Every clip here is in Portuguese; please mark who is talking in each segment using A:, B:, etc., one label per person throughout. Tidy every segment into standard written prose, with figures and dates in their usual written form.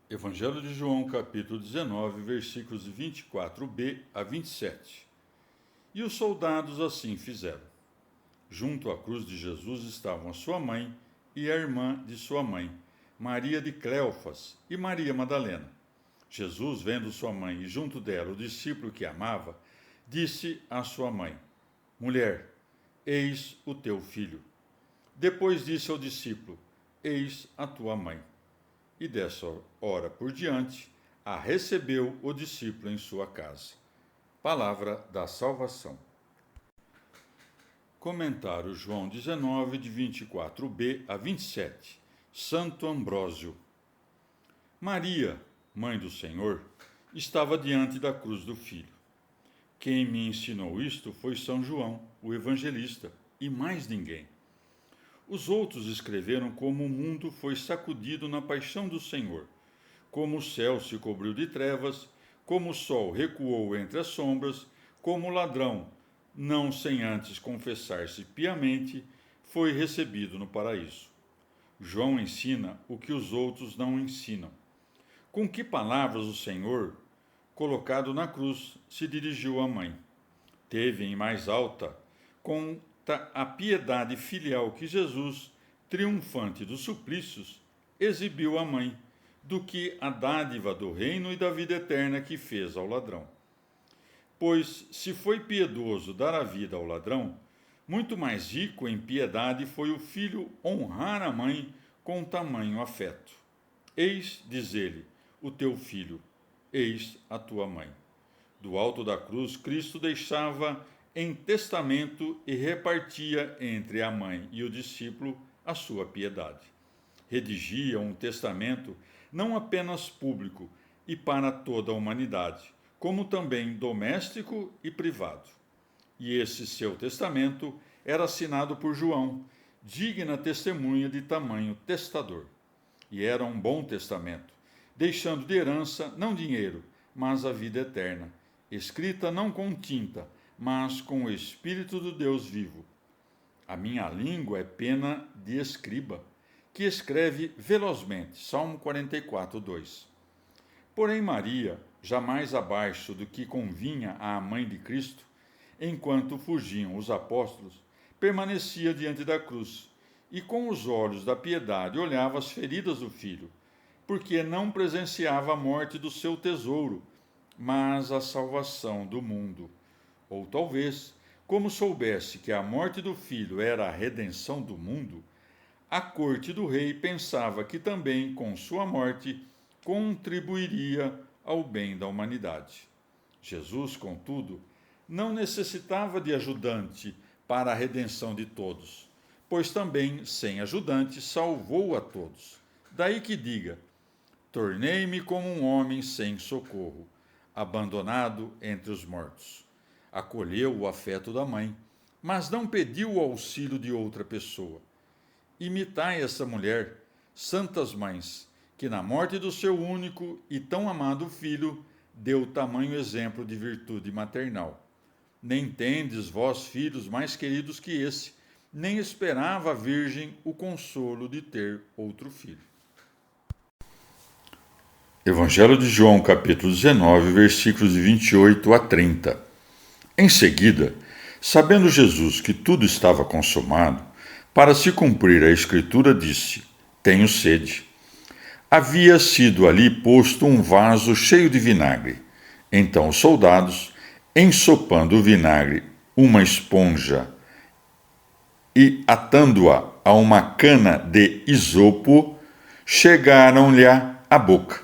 A: Evangelho de João, capítulo 19, versículos de 24b a 27. E os soldados assim fizeram. Junto à cruz de Jesus estavam a sua mãe e a irmã de sua mãe, Maria de Cleofas e Maria Madalena. Jesus, vendo sua mãe e junto dela o discípulo que amava, disse à sua mãe: Mulher, eis o teu filho. Depois disse ao discípulo: Eis a tua mãe. E dessa hora por diante, a recebeu o discípulo em sua casa. Palavra da salvação. Comentário João 19, de 24b a 27. Santo Ambrósio. Maria, mãe do Senhor, estava diante da cruz do Filho. Quem me ensinou isto foi São João, o evangelista, e mais ninguém. Os outros escreveram como o mundo foi sacudido na paixão do Senhor, como o céu se cobriu de trevas, como o sol recuou entre as sombras, como o ladrão, não sem antes confessar-se piamente, foi recebido no paraíso. João ensina o que os outros não ensinam. Com que palavras o Senhor, colocado na cruz, se dirigiu à mãe? Teve em mais alta conta a piedade filial que Jesus, triunfante dos suplícios, exibiu à mãe, do que a dádiva do reino e da vida eterna que fez ao ladrão. Pois, se foi piedoso dar a vida ao ladrão, muito mais rico em piedade foi o filho honrar a mãe com tamanho afeto. Eis, diz ele, o teu filho, eis a tua mãe. Do alto da cruz, Cristo deixava em testamento e repartia entre a mãe e o discípulo a sua piedade. Redigia um testamento não apenas público e para toda a humanidade, como também doméstico e privado. E esse seu testamento era assinado por João, digna testemunha de tamanho testador. E era um bom testamento, deixando de herança não dinheiro, mas a vida eterna, escrita não com tinta, mas com o Espírito do Deus vivo. A minha língua é pena de escriba, que escreve velozmente. Salmo 44, 2. Porém, Maria, jamais abaixo do que convinha à mãe de Cristo, enquanto fugiam os apóstolos, permanecia diante da cruz e, com os olhos da piedade, olhava as feridas do filho, porque não presenciava a morte do seu tesouro, mas a salvação do mundo. Ou talvez, como soubesse que a morte do filho era a redenção do mundo, a corte do rei pensava que também, com sua morte, contribuiria ao bem da humanidade. Jesus, contudo, não necessitava de ajudante para a redenção de todos, pois também, sem ajudante, salvou a todos. Daí que diga: tornei-me como um homem sem socorro, abandonado entre os mortos. Acolheu o afeto da mãe, mas não pediu o auxílio de outra pessoa. Imitai essa mulher, santas mães, que na morte do seu único e tão amado filho deu tamanho exemplo de virtude maternal. Nem tendes vós filhos mais queridos que esse, nem esperava a Virgem o consolo de ter outro filho. Evangelho de João, capítulo 19, versículos de 28 a 30. Em seguida, sabendo Jesus que tudo estava consumado, para se cumprir a Escritura, disse: Tenho sede. Havia sido ali posto um vaso cheio de vinagre. Então os soldados, ensopando o vinagre, uma esponja, e atando-a a uma cana de isopo, chegaram-lhe à boca.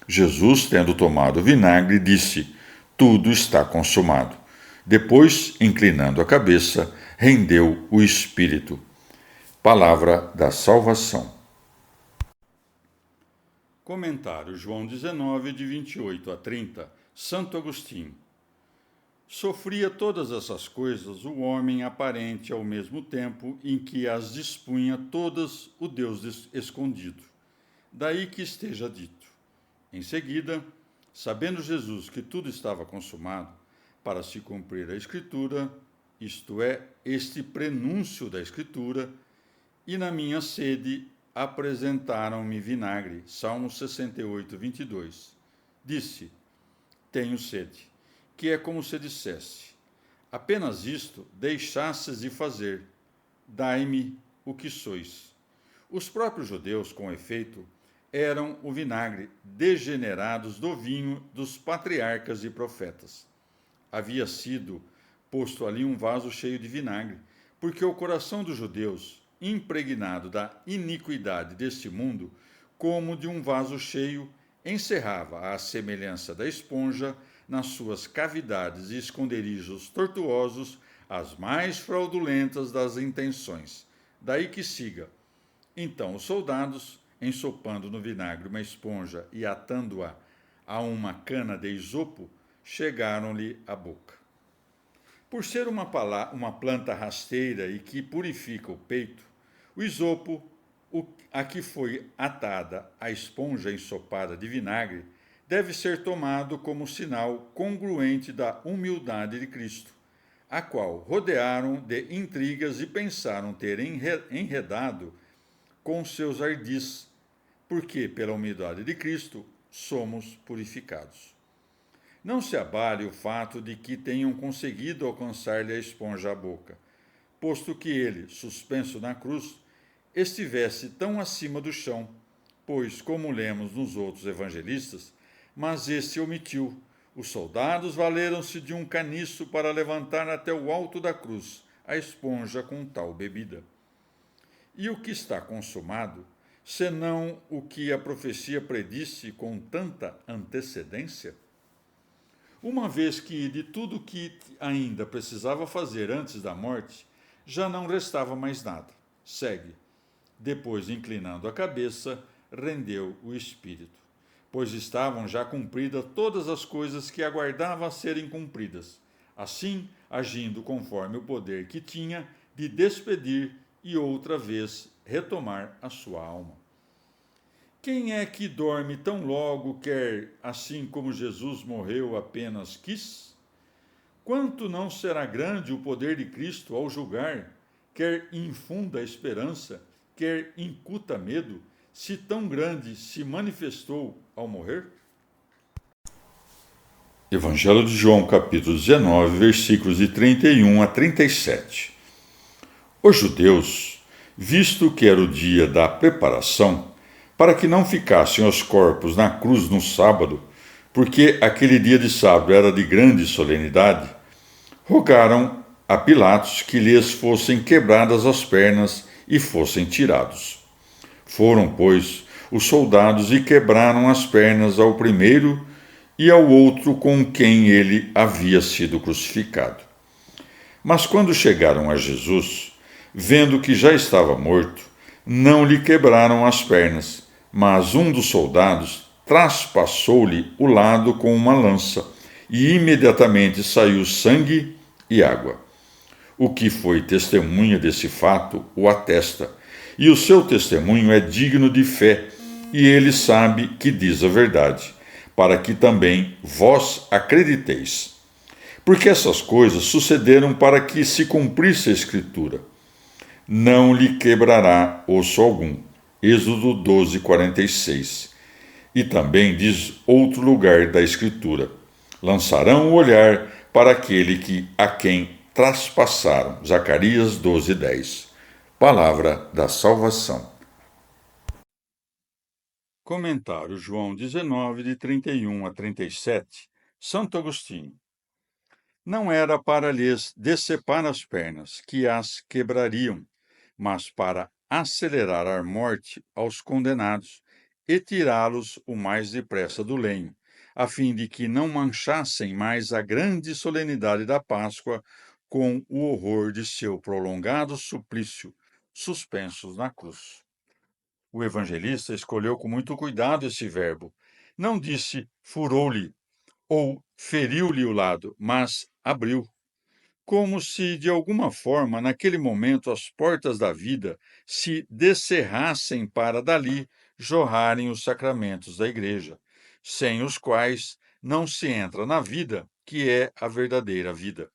A: Jesus, tendo tomado o vinagre, disse: Tudo está consumado. Depois, inclinando a cabeça, rendeu o espírito. Palavra da salvação. Comentário João 19, de 28 a 30. Santo Agostinho. Sofria todas essas coisas o homem aparente ao mesmo tempo em que as dispunha todas o Deus escondido. Daí que esteja dito. Em seguida, sabendo Jesus que tudo estava consumado, para se cumprir a Escritura, isto é, este prenúncio da Escritura, e na minha sede apresentaram-me vinagre. Salmo 68, 22. Disse: tenho sede. Que é como se dissesse: apenas isto deixasses de fazer. Dai-me o que sois. Os próprios judeus, com efeito, eram o vinagre, degenerados do vinho dos patriarcas e profetas. Havia sido posto ali um vaso cheio de vinagre, porque o coração dos judeus, impregnado da iniquidade deste mundo, como de um vaso cheio, encerrava, à semelhança da esponja, nas suas cavidades e esconderijos tortuosos, as mais fraudulentas das intenções. Daí que siga. Então os soldados, ensopando no vinagre uma esponja e atando-a a uma cana de isopo, chegaram-lhe à boca. Por ser uma planta rasteira e que purifica o peito, o isopo, a que foi atada a esponja ensopada de vinagre, deve ser tomado como sinal congruente da humildade de Cristo, a qual rodearam de intrigas e pensaram ter enredado com seus ardis, porque pela humildade de Cristo somos purificados. Não se abale o fato de que tenham conseguido alcançar-lhe a esponja à boca, posto que ele, suspenso na cruz, estivesse tão acima do chão, pois, como lemos nos outros evangelistas, mas este omitiu. Os soldados valeram-se de um caniço para levantar até o alto da cruz a esponja com tal bebida. E o que está consumado, senão o que a profecia predisse com tanta antecedência? Uma vez que de tudo que ainda precisava fazer antes da morte, já não restava mais nada. Segue. Depois, inclinando a cabeça, rendeu o espírito, pois estavam já cumpridas todas as coisas que aguardavam a serem cumpridas, assim agindo conforme o poder que tinha de despedir e outra vez retomar a sua alma. Quem é que dorme tão logo quer, assim como Jesus morreu, apenas quis? Quanto não será grande o poder de Cristo ao julgar, quer infunda esperança, quer incuta medo, se tão grande se manifestou ao morrer? Evangelho de João, capítulo 19, versículos de 31 a 37. Os judeus, visto que era o dia da preparação, para que não ficassem os corpos na cruz no sábado, porque aquele dia de sábado era de grande solenidade, rogaram a Pilatos que lhes fossem quebradas as pernas e fossem tirados. Foram, pois, os soldados e quebraram as pernas ao primeiro e ao outro com quem ele havia sido crucificado. Mas quando chegaram a Jesus, vendo que já estava morto, não lhe quebraram as pernas, mas um dos soldados traspassou-lhe o lado com uma lança, e imediatamente saiu sangue e água. O que foi testemunha desse fato o atesta, e o seu testemunho é digno de fé, e ele sabe que diz a verdade, para que também vós acrediteis. Porque essas coisas sucederam para que se cumprisse a Escritura. Não lhe quebrará osso algum. Êxodo 12, 46. E também diz outro lugar da Escritura: lançarão o olhar para aquele a quem traspassaram. Zacarias 12, 10. Palavra da salvação. Comentário João 19, de 31 a 37. Santo Agostinho. Não era para lhes decepar as pernas, que as quebrariam, mas para acelerar a morte aos condenados e tirá-los o mais depressa do lenho, a fim de que não manchassem mais a grande solenidade da Páscoa com o horror de seu prolongado suplício, suspensos na cruz. O evangelista escolheu com muito cuidado esse verbo. Não disse furou-lhe ou feriu-lhe o lado, mas abriu, como se, de alguma forma, naquele momento, as portas da vida se descerrassem para dali jorrarem os sacramentos da Igreja, sem os quais não se entra na vida, que é a verdadeira vida.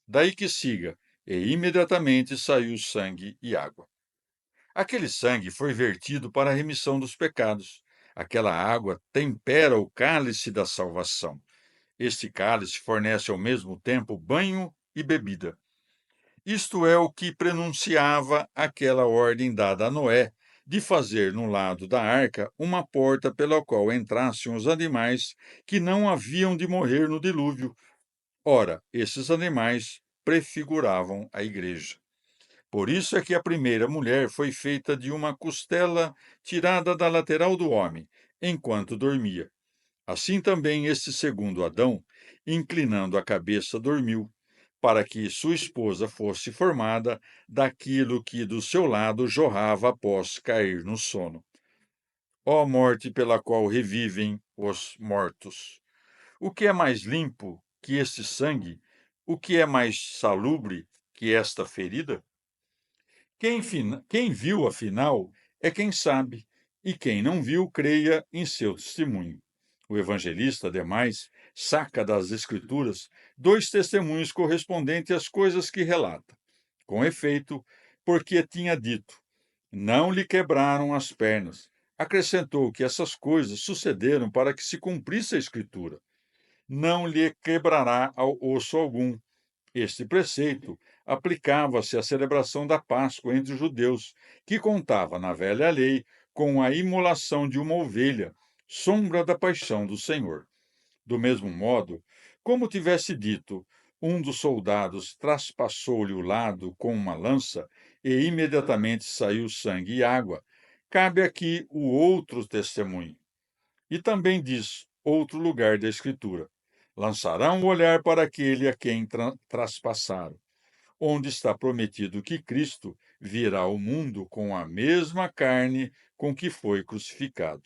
A: Daí que siga, e imediatamente saiu sangue e água. Aquele sangue foi vertido para a remissão dos pecados. Aquela água tempera o cálice da salvação. Este cálice fornece ao mesmo tempo banho e bebida. Isto é o que prenunciava aquela ordem dada a Noé de fazer no lado da arca uma porta pela qual entrassem os animais que não haviam de morrer no dilúvio. Ora, esses animais prefiguravam a igreja. Por isso é que a primeira mulher foi feita de uma costela tirada da lateral do homem, enquanto dormia. Assim também este segundo Adão, inclinando a cabeça, dormiu, para que sua esposa fosse formada daquilo que do seu lado jorrava após cair no sono. Ó morte pela qual revivem os mortos! O que é mais limpo que este sangue? O que é mais salubre que esta ferida? Quem viu, afinal, é quem sabe, e quem não viu, creia em seu testemunho. O evangelista, ademais, saca das Escrituras dois testemunhos correspondentes às coisas que relata. Com efeito, porque tinha dito: não lhe quebraram as pernas. Acrescentou que essas coisas sucederam para que se cumprisse a Escritura: não lhe quebrará ao osso algum. Este preceito aplicava-se à celebração da Páscoa entre os judeus, que contava na velha lei com a imolação de uma ovelha, sombra da paixão do Senhor. Do mesmo modo, como tivesse dito, um dos soldados traspassou-lhe o lado com uma lança e imediatamente saiu sangue e água. Cabe aqui o outro testemunho. E também diz outro lugar da Escritura: lançarão o olhar para aquele a quem traspassaram, onde está prometido que Cristo virá ao mundo com a mesma carne com que foi crucificado.